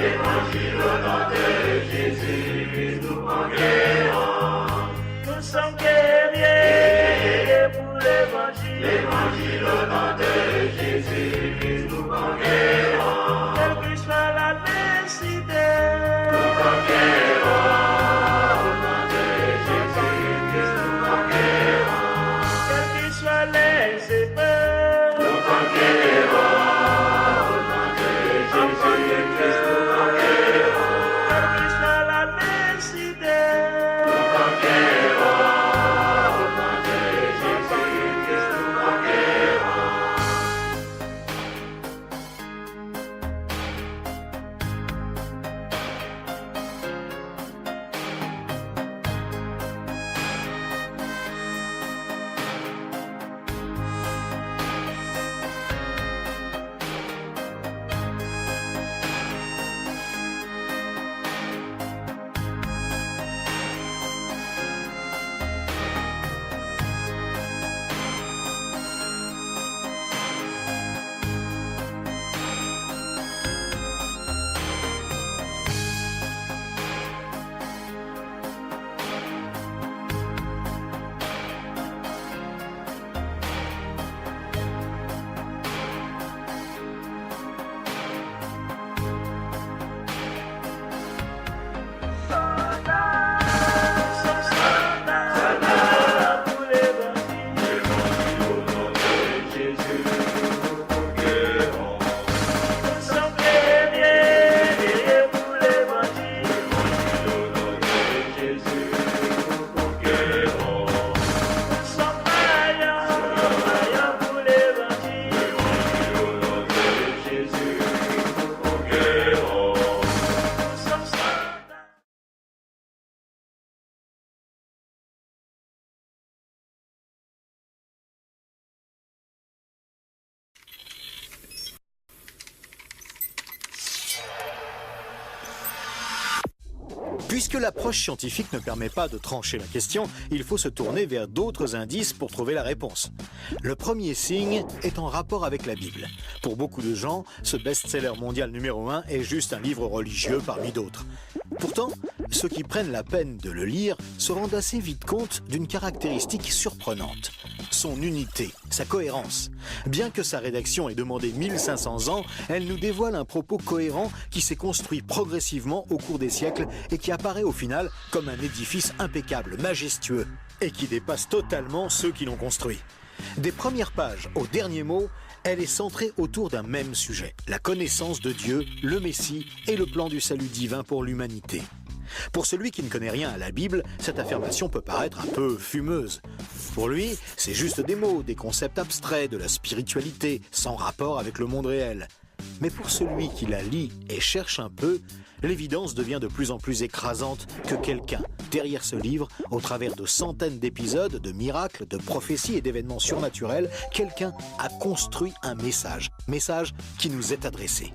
Évangile au nom de Jésus, nous conquérons. Nous sommes guerriers pour l'évangile. Évangile au nom de Jésus, nous conquérons. Quelle que soit la nécessité, Nous conquérons. Au nom de Jésus, nous conquérons. quelles que soient les épreuves, Nous conquérons. Au nom de Jésus, nous conquérons. quelle que soit la nécessité, Nous conquérons. Au nom de Jésus, nous conquérons. soldats pour l'évangile. Évangile au nom de Jésus, nous conquérons. Nous sommes guerriers pour l'évangile. Évangile au nom de Jésus, nous conquérons. Nous sommes vaillants pour l'évangile. Évangile au nom de Jésus, nous conquérons. Nous sommes soldats. Puisque l'approche scientifique ne permet pas de trancher la question, il faut se tourner vers d'autres indices pour trouver la réponse. Le premier signe est en rapport avec la Bible. Pour beaucoup de gens, ce best-seller mondial numéro 1 est juste un livre religieux parmi d'autres. Pourtant, ceux qui prennent la peine de le lire se rendent assez vite compte d'une caractéristique surprenante. Son unité, sa cohérence. Bien que sa rédaction ait demandé 1500 ans, elle nous dévoile un propos cohérent qui s'est construit progressivement au cours des siècles et qui apparaît au final comme un édifice impeccable, majestueux, et qui dépasse totalement ceux qui l'ont construit. Des premières pages au dernier mot, elle est centrée autour d'un même sujet, la connaissance de Dieu, le Messie et le plan du salut divin pour l'humanité. Pour celui qui ne connaît rien à la Bible, cette affirmation peut paraître un peu fumeuse. Pour lui, c'est juste des mots, des concepts abstraits, de la spiritualité, sans rapport avec le monde réel. Mais pour celui qui la lit et cherche un peu, l'évidence devient de plus en plus écrasante que quelqu'un, derrière ce livre, au travers de centaines d'épisodes, de miracles, de prophéties et d'événements surnaturels, quelqu'un a construit un message qui nous est adressé.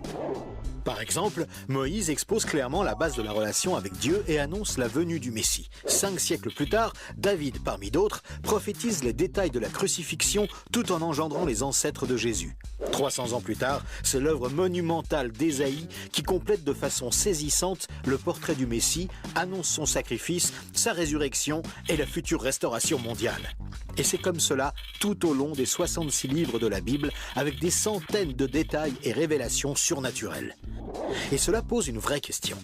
Par exemple, Moïse expose clairement la base de la relation avec Dieu et annonce la venue du Messie. 5 siècles plus tard, David, parmi d'autres, prophétise les détails de la crucifixion tout en engendrant les ancêtres de Jésus. 300 ans plus tard, c'est l'œuvre monumentale d'Ésaïe qui complète de façon saisissante le portrait du Messie, annonce son sacrifice, sa résurrection et la future restauration mondiale. Et c'est comme cela tout au long des 66 livres de la Bible, avec des centaines de détails et révélations surnaturelles. Et cela pose une vraie question.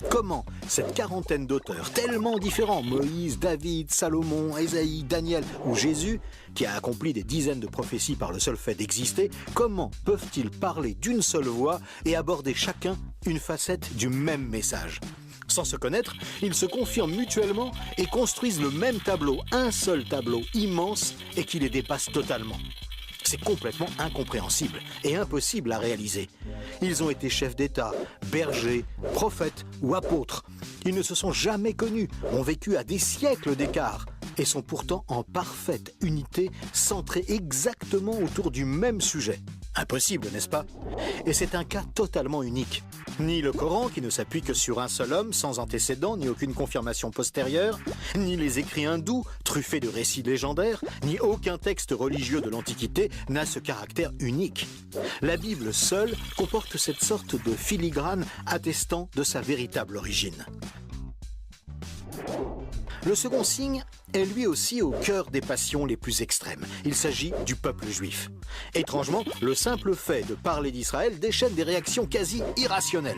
Comment cette quarantaine d'auteurs tellement différents, Moïse, David, Salomon, Ésaïe, Daniel ou Jésus, qui a accompli des dizaines de prophéties par le seul fait d'exister, comment peuvent-ils parler d'une seule voix et aborder chacun une facette du même message ? Sans se connaître, ils se confirment mutuellement et construisent le même tableau, un seul tableau immense et qui les dépasse totalement. C'est complètement incompréhensible et impossible à réaliser. Ils ont été chefs d'État, bergers, prophètes ou apôtres. Ils ne se sont jamais connus, ont vécu à des siècles d'écart et sont pourtant en parfaite unité, centrés exactement autour du même sujet. Impossible, n'est-ce pas? Et c'est un cas totalement unique. Ni le Coran, qui ne s'appuie que sur un seul homme, sans antécédent ni aucune confirmation postérieure, ni les écrits hindous, truffés de récits légendaires, ni aucun texte religieux de l'Antiquité n'a ce caractère unique. La Bible seule comporte cette sorte de filigrane attestant de sa véritable origine. Le second signe est lui aussi au cœur des passions les plus extrêmes. Il s'agit du peuple juif. Étrangement, le simple fait de parler d'Israël déchaîne des réactions quasi irrationnelles.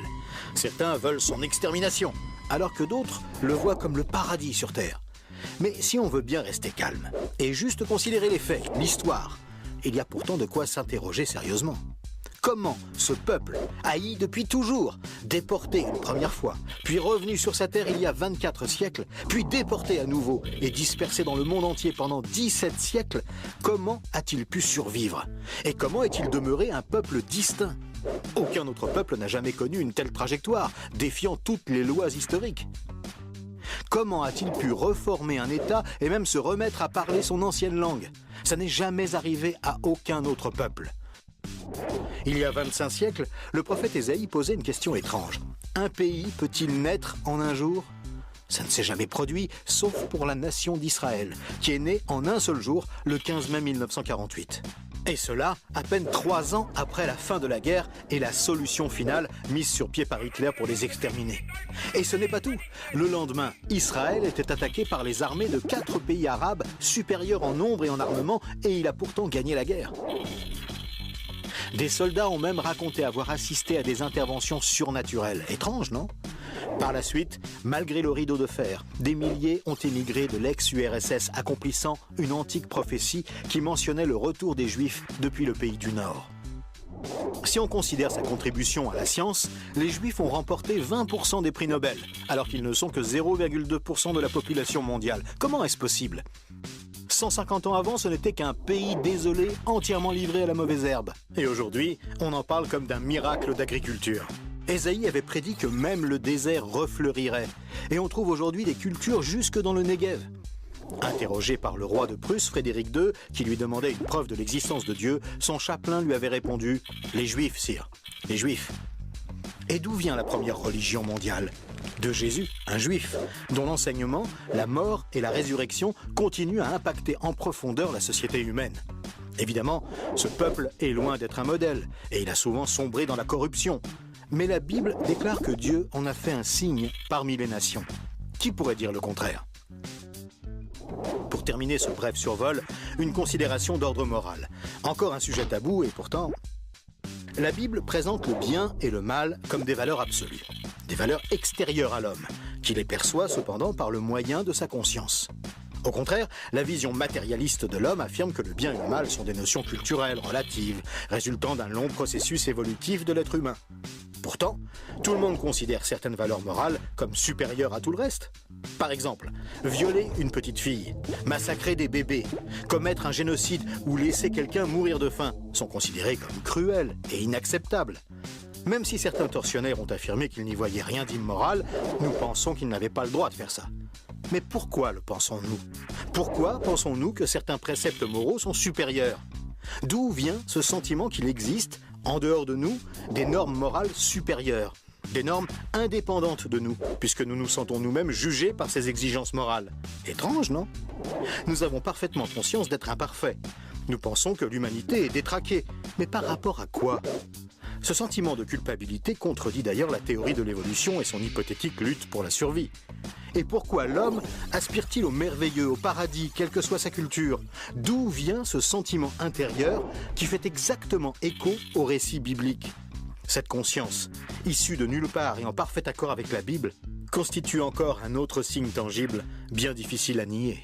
Certains veulent son extermination, alors que d'autres le voient comme le paradis sur terre. Mais si on veut bien rester calme et juste considérer les faits, l'histoire, il y a pourtant de quoi s'interroger sérieusement. Comment ce peuple, haï depuis toujours, déporté une première fois, puis revenu sur sa terre il y a 24 siècles, puis déporté à nouveau et dispersé dans le monde entier pendant 17 siècles, comment a-t-il pu survivre? Et comment est-il demeuré un peuple distinct? Aucun autre peuple n'a jamais connu une telle trajectoire, défiant toutes les lois historiques. Comment a-t-il pu reformer un État et même se remettre à parler son ancienne langue? Ça n'est jamais arrivé à aucun autre peuple. Il y a 25 siècles, le prophète Ésaïe posait une question étrange. Un pays peut-il naître en un jour? Ça ne s'est jamais produit, sauf pour la nation d'Israël, qui est née en un seul jour, le 15 mai 1948. Et cela, à peine 3 ans après la fin de la guerre et la solution finale mise sur pied par Hitler pour les exterminer. Et ce n'est pas tout. Le lendemain, Israël était attaqué par les armées de 4 pays arabes, supérieurs en nombre et en armement, et il a pourtant gagné la guerre. Des soldats ont même raconté avoir assisté à des interventions surnaturelles. Étrange, non? Par la suite, malgré le rideau de fer, des milliers ont émigré de l'ex-URSS, accomplissant une antique prophétie qui mentionnait le retour des Juifs depuis le pays du Nord. Si on considère sa contribution à la science, les Juifs ont remporté 20% des prix Nobel, alors qu'ils ne sont que 0,2% de la population mondiale. Comment est-ce possible? 150 ans avant, ce n'était qu'un pays désolé, entièrement livré à la mauvaise herbe. Et aujourd'hui, on en parle comme d'un miracle d'agriculture. Ésaïe avait prédit que même le désert refleurirait. Et on trouve aujourd'hui des cultures jusque dans le Negev. Interrogé par le roi de Prusse, Frédéric II, qui lui demandait une preuve de l'existence de Dieu, son chapelain lui avait répondu « Les Juifs, sire, les Juifs ». Et d'où vient la première religion mondiale? De Jésus, un juif, dont l'enseignement, la mort et la résurrection continuent à impacter en profondeur la société humaine. Évidemment, ce peuple est loin d'être un modèle, et il a souvent sombré dans la corruption. Mais la Bible déclare que Dieu en a fait un signe parmi les nations. Qui pourrait dire le contraire? Pour terminer ce bref survol, une considération d'ordre moral. Encore un sujet tabou et pourtant... La Bible présente le bien et le mal comme des valeurs absolues, des valeurs extérieures à l'homme, qui les perçoit cependant par le moyen de sa conscience. Au contraire, la vision matérialiste de l'homme affirme que le bien et le mal sont des notions culturelles, relatives, résultant d'un long processus évolutif de l'être humain. Pourtant, tout le monde considère certaines valeurs morales comme supérieures à tout le reste. Par exemple, violer une petite fille, massacrer des bébés, commettre un génocide ou laisser quelqu'un mourir de faim sont considérés comme cruels et inacceptables. Même si certains tortionnaires ont affirmé qu'ils n'y voyaient rien d'immoral, nous pensons qu'ils n'avaient pas le droit de faire ça. Mais pourquoi le pensons-nous? Pourquoi pensons-nous que certains préceptes moraux sont supérieurs? D'où vient ce sentiment qu'il existe, en dehors de nous, des normes morales supérieures, des normes indépendantes de nous, puisque nous nous sentons nous-mêmes jugés par ces exigences morales? Étrange, non? Nous avons parfaitement conscience d'être imparfaits. Nous pensons que l'humanité est détraquée, mais par rapport à quoi? Ce sentiment de culpabilité contredit d'ailleurs la théorie de l'évolution et son hypothétique lutte pour la survie. Et pourquoi l'homme aspire-t-il au merveilleux, au paradis, quelle que soit sa culture? D'où vient ce sentiment intérieur qui fait exactement écho au récit biblique? Cette conscience, issue de nulle part et en parfait accord avec la Bible, constitue encore un autre signe tangible, bien difficile à nier.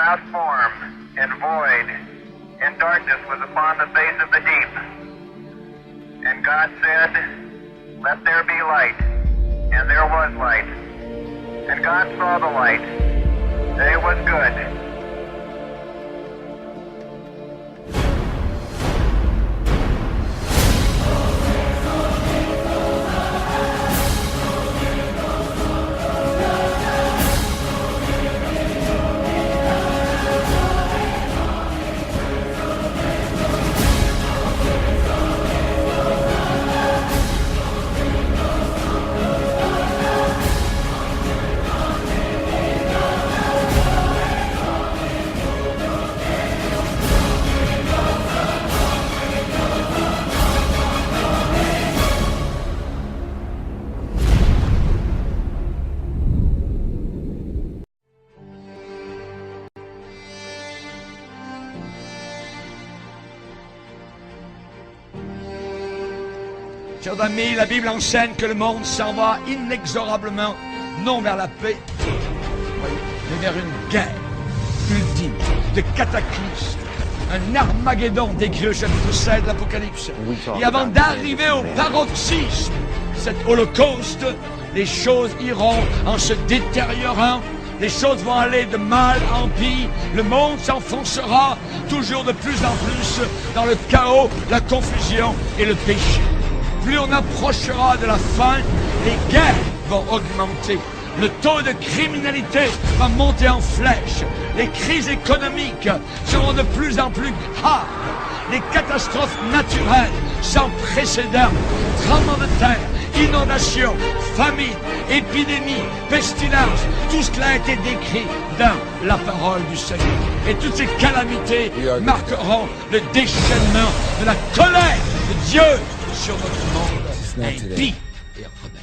without form, and void, and darkness was upon the face of the deep. And God said, "Let there be light." And there was light. And God saw the light, that it was good. Chers amis, la Bible enseigne que le monde s'en va inexorablement, non vers la paix, mais vers une guerre ultime, de cataclysme, un Armageddon décrit au chapitre 7 de l'Apocalypse. Et avant d'arriver au paroxysme, cet holocauste, les choses iront en se détériorant, les choses vont aller de mal en pire, le monde s'enfoncera toujours de plus en plus dans le chaos, la confusion et le péché. Plus on approchera de la fin, les guerres vont augmenter. Le taux de criminalité va monter en flèche. Les crises économiques seront de plus en plus graves. Les catastrophes naturelles sans précédent, tremblements de terre, inondations, famine, épidémies, pestilences, tout cela a été décrit dans la parole du Seigneur. Et toutes ces calamités marqueront le déchaînement de la colère de Dieu sur notre monde impie et rebelle.